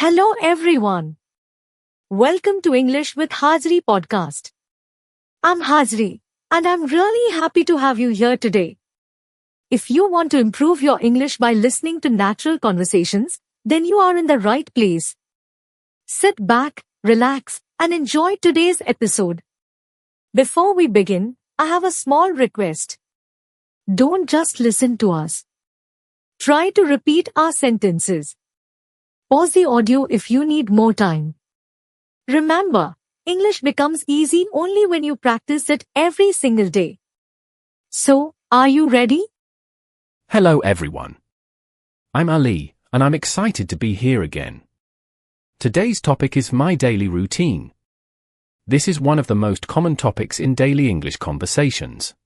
Hello everyone. Welcome to English with Hajri podcast. I'm Hajri and I'm really happy to have you here today. If you want to improve your English by listening to natural conversations, then you are in the right place. Sit back, relax, and enjoy today's episode. Before we begin, I have a small request. Don't just listen to us. Try to repeat our sentences. Pause the audio if you need more time. Remember, English becomes easy only when you practice it every single day. So, are you ready? Hello everyone. I'm Ali, and I'm excited to be here again. Today's topic is my daily routine. This is one of the most common topics in daily English conversations.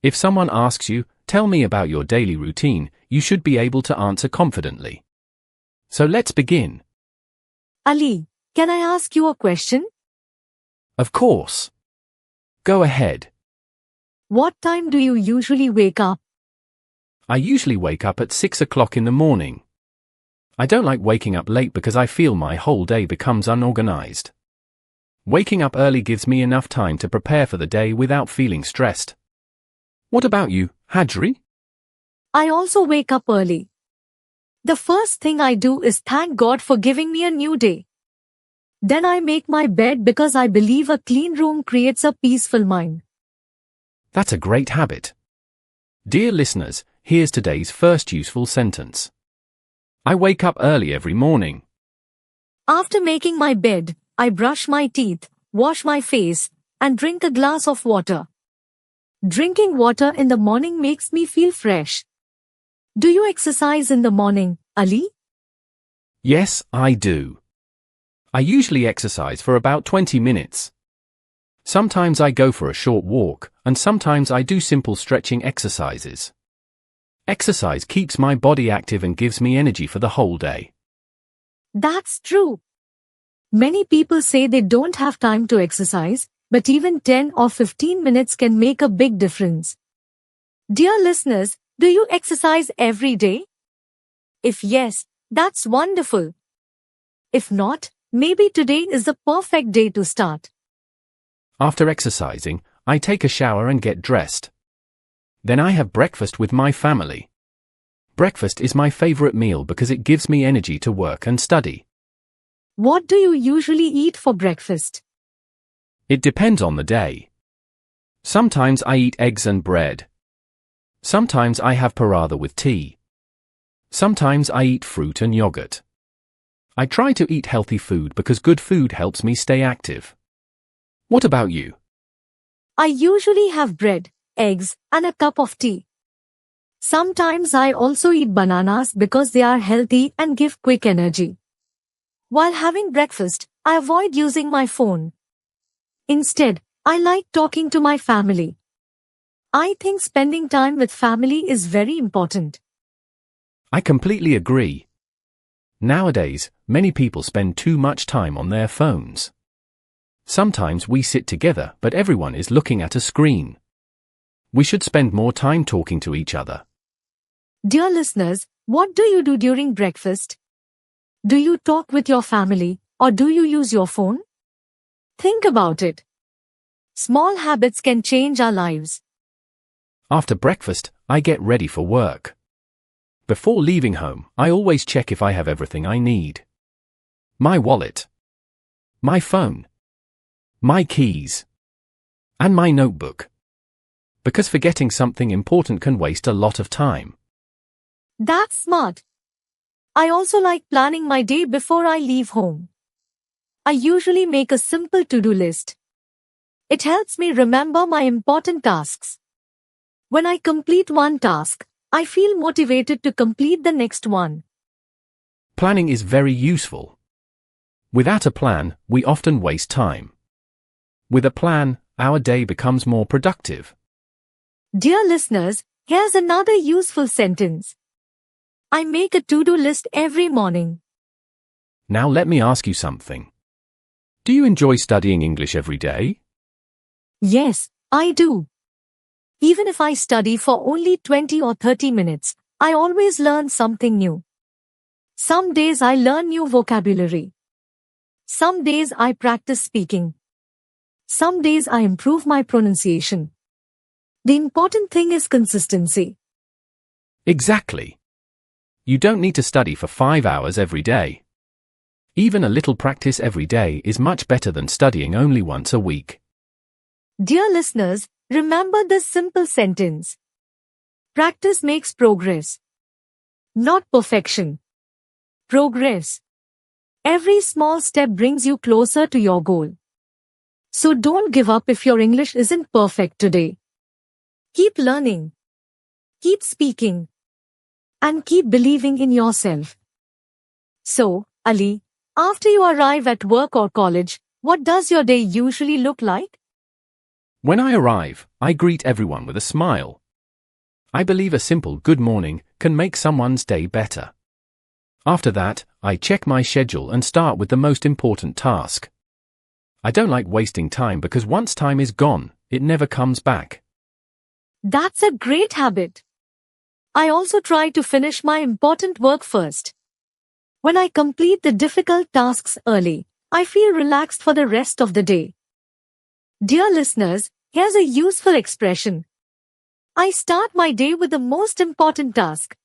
If someone asks you, "Tell me about your daily routine," you should be able to answer confidently. So let's begin. Ali, can I ask you a question? Of course. Go ahead. What time do you usually wake up? I usually wake up at 6 o'clock in the morning. I don't like waking up late because I feel my whole day becomes unorganized. Waking up early gives me enough time to prepare for the day without feeling stressed. What about you, Hajri? I also wake up early. The first thing I do is thank God for giving me a new day. Then I make my bed because I believe a clean room creates a peaceful mind. That's a great habit. Dear listeners, here's today's first useful sentence. I wake up early every morning. After making my bed, I brush my teeth, wash my face, and drink a glass of water. Drinking water in the morning makes me feel fresh. Do you exercise in the morning, Ali? Yes, I do. I usually exercise for about 20 minutes. Sometimes I go for a short walk, and sometimes I do simple stretching exercises. Exercise keeps my body active and gives me energy for the whole day. That's true. Many people say they don't have time to exercise, but even 10 or 15 minutes can make a big difference. Dear listeners, do you exercise every day? If yes, that's wonderful. If not, maybe today is the perfect day to start. After exercising, I take a shower and get dressed. Then I have breakfast with my family. Breakfast is my favorite meal because it gives me energy to work and study. What do you usually eat for breakfast? It depends on the day. Sometimes I eat eggs and bread. Sometimes I have paratha with tea. Sometimes I eat fruit and yogurt. I try to eat healthy food because good food helps me stay active. What about you? I usually have bread, eggs, and a cup of tea. Sometimes I also eat bananas because they are healthy and give quick energy. While having breakfast, I avoid using my phone. Instead, I like talking to my family. I think spending time with family is very important. I completely agree. Nowadays, many people spend too much time on their phones. Sometimes we sit together, but everyone is looking at a screen. We should spend more time talking to each other. Dear listeners, what do you do during breakfast? Do you talk with your family, or do you use your phone? Think about it. Small habits can change our lives. After breakfast, I get ready for work. Before leaving home, I always check if I have everything I need. My wallet, my phone, my keys, and my notebook. Because forgetting something important can waste a lot of time. That's smart. I also like planning my day before I leave home. I usually make a simple to-do list. It helps me remember my important tasks. When I complete one task, I feel motivated to complete the next one. Planning is very useful. Without a plan, we often waste time. With a plan, our day becomes more productive. Dear listeners, here's another useful sentence. I make a to-do list every morning. Now let me ask you something. Do you enjoy studying English every day? Yes, I do. Even if I study for only 20 or 30 minutes, I always learn something new. Some days I learn new vocabulary. Some days I practice speaking. Some days I improve my pronunciation. The important thing is consistency. Exactly. You don't need to study for 5 hours every day. Even a little practice every day is much better than studying only once a week. Dear listeners, remember this simple sentence. Practice makes progress. Not perfection. Progress. Every small step brings you closer to your goal. So don't give up if your English isn't perfect today. Keep learning. Keep speaking. And keep believing in yourself. So, Ali, after you arrive at work or college, what does your day usually look like? When I arrive, I greet everyone with a smile. I believe a simple good morning can make someone's day better. After that, I check my schedule and start with the most important task. I don't like wasting time because once time is gone, it never comes back. That's a great habit. I also try to finish my important work first. When I complete the difficult tasks early, I feel relaxed for the rest of the day. Dear listeners, here's a useful expression. I start my day with the most important task.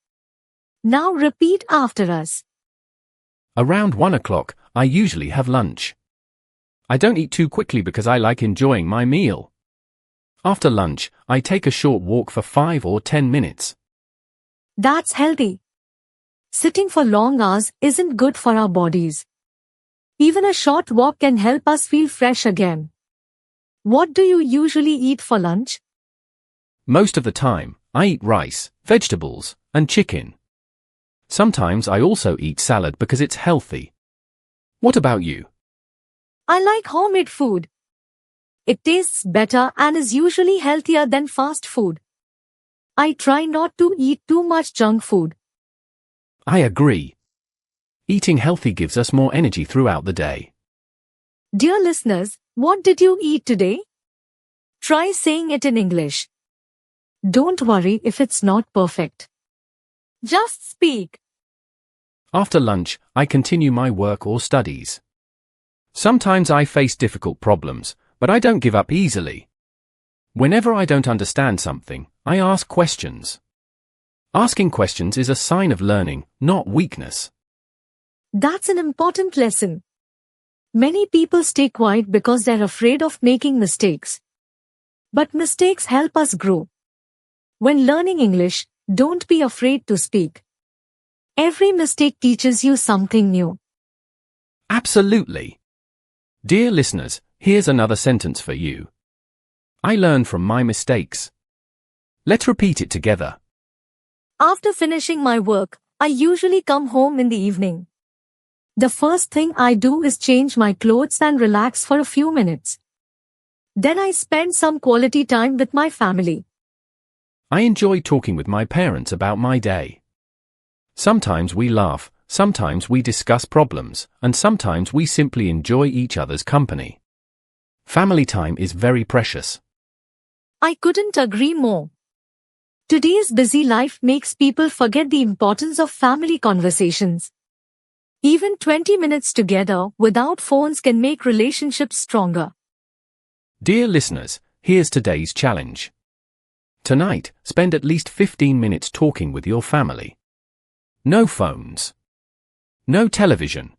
Now repeat after us. Around 1 o'clock, I usually have lunch. I don't eat too quickly because I like enjoying my meal. After lunch, I take a short walk for 5 or 10 minutes. That's healthy. Sitting for long hours isn't good for our bodies. Even a short walk can help us feel fresh again. What do you usually eat for lunch? Most of the time, I eat rice, vegetables, and chicken. Sometimes I also eat salad because it's healthy. What about you? I like homemade food. It tastes better and is usually healthier than fast food. I try not to eat too much junk food. I agree. Eating healthy gives us more energy throughout the day. Dear listeners, what did you eat today? Try saying it in English. Don't worry if it's not perfect. Just speak. After lunch, I continue my work or studies. Sometimes I face difficult problems, but I don't give up easily. Whenever I don't understand something, I ask questions. Asking questions is a sign of learning, not weakness. That's an important lesson. Many people stay quiet because they're afraid of making mistakes. But mistakes help us grow. When learning English, don't be afraid to speak. Every mistake teaches you something new. Absolutely. Dear listeners, here's another sentence for you. I learn from my mistakes. Let's repeat it together. After finishing my work, I usually come home in the evening. The first thing I do is change my clothes and relax for a few minutes. Then I spend some quality time with my family. I enjoy talking with my parents about my day. Sometimes we laugh, sometimes we discuss problems, and sometimes we simply enjoy each other's company. Family time is very precious. I couldn't agree more. Today's busy life makes people forget the importance of family conversations. Even 20 minutes together without phones can make relationships stronger. Dear listeners, here's today's challenge. Tonight, spend at least 15 minutes talking with your family. No phones. No television.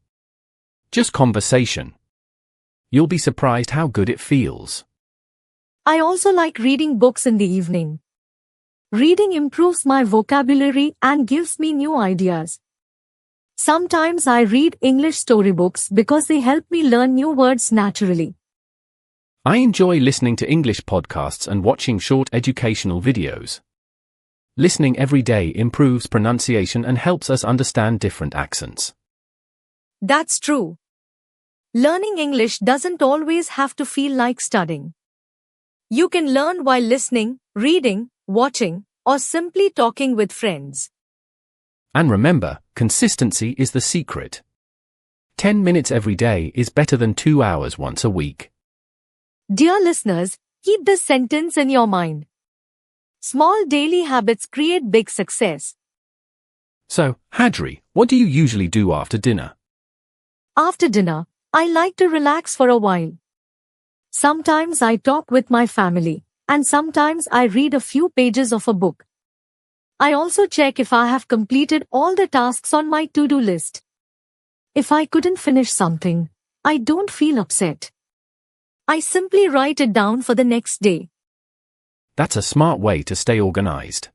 Just conversation. You'll be surprised how good it feels. I also like reading books in the evening. Reading improves my vocabulary and gives me new ideas. Sometimes I read English storybooks because they help me learn new words naturally. I enjoy listening to English podcasts and watching short educational videos. Listening every day improves pronunciation and helps us understand different accents. That's true. Learning English doesn't always have to feel like studying. You can learn while listening, reading, watching, or simply talking with friends. And remember, consistency is the secret. 10 minutes every day is better than 2 hours once a week. Dear listeners, keep this sentence in your mind. Small daily habits create big success. So, Hajri, what do you usually do after dinner? After dinner, I like to relax for a while. Sometimes I talk with my family, and sometimes I read a few pages of a book. I also check if I have completed all the tasks on my to-do list. If I couldn't finish something, I don't feel upset. I simply write it down for the next day. That's a smart way to stay organized.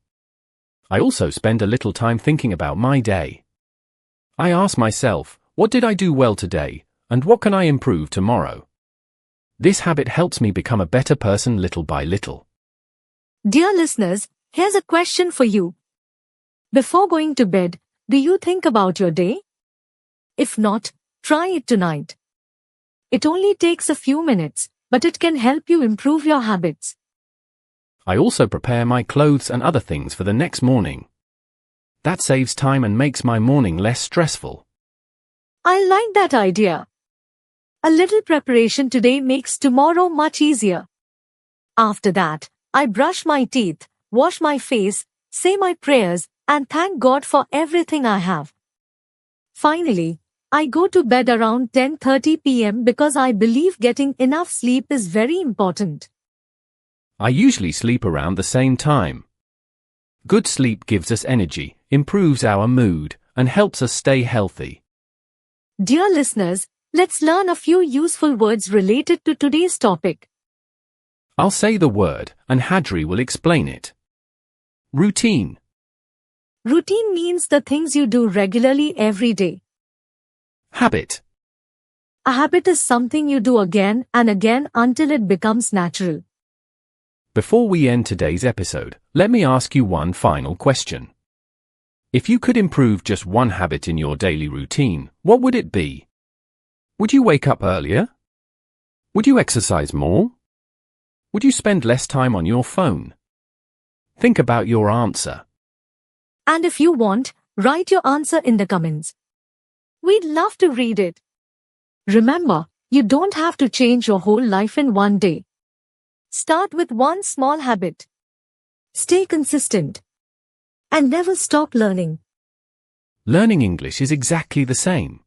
I also spend a little time thinking about my day. I ask myself, what did I do well today, and what can I improve tomorrow? This habit helps me become a better person little by little. Dear listeners, here's a question for you. Before going to bed, do you think about your day? If not, try it tonight. It only takes a few minutes, but it can help you improve your habits. I also prepare my clothes and other things for the next morning. That saves time and makes my morning less stressful. I like that idea. A little preparation today makes tomorrow much easier. After that, I brush my teeth, wash my face, say my prayers, and thank God for everything I have. Finally, I go to bed around 10:30 p.m. because I believe getting enough sleep is very important. I usually sleep around the same time. Good sleep gives us energy, improves our mood, and helps us stay healthy. Dear listeners, let's learn a few useful words related to today's topic. I'll say the word, and Hajri will explain it. Routine. Routine means the things you do regularly every day. Habit. A habit is something you do again and again until it becomes natural. Before we end today's episode, let me ask you one final question. If you could improve just one habit in your daily routine, what would it be? Would you wake up earlier? Would you exercise more? Would you spend less time on your phone? Think about your answer. And if you want, write your answer in the comments. We'd love to read it. Remember, you don't have to change your whole life in one day. Start with one small habit. Stay consistent. And never stop learning. Learning English is exactly the same.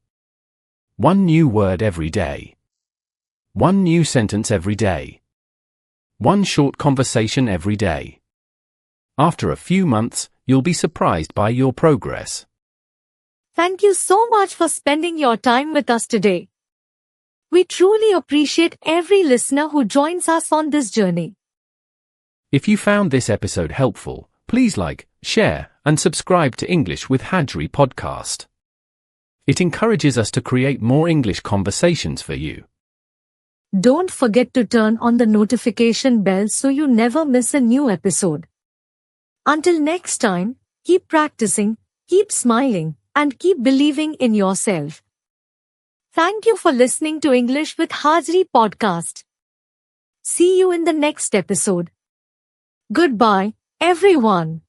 One new word every day. One new sentence every day. One short conversation every day. After a few months, you'll be surprised by your progress. Thank you so much for spending your time with us today. We truly appreciate every listener who joins us on this journey. If you found this episode helpful, please like, share, and subscribe to English with Hajri podcast. It encourages us to create more English conversations for you. Don't forget to turn on the notification bell so you never miss a new episode. Until next time, keep practicing, keep smiling, and keep believing in yourself. Thank you for listening to English with Hajri podcast. See you in the next episode. Goodbye, everyone.